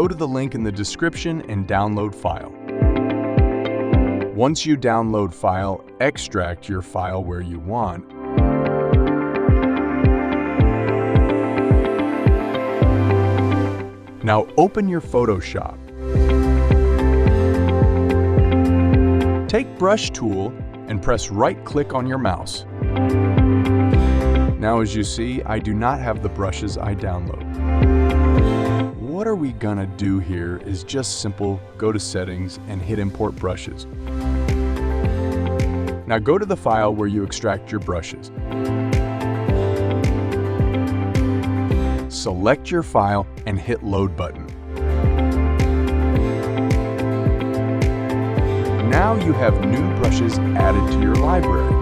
go to the link in the description and download file. Once you download file, extract your file where you want. Now open your Photoshop. Take Brush tool and press right-click on your mouse. Now as you see, I do not have the brushes I download. What are we gonna do here is just simple, go to Settings and hit Import Brushes. Now go to the file where you extract your brushes. Select your file and hit Load button. Now you have new brushes added to your library.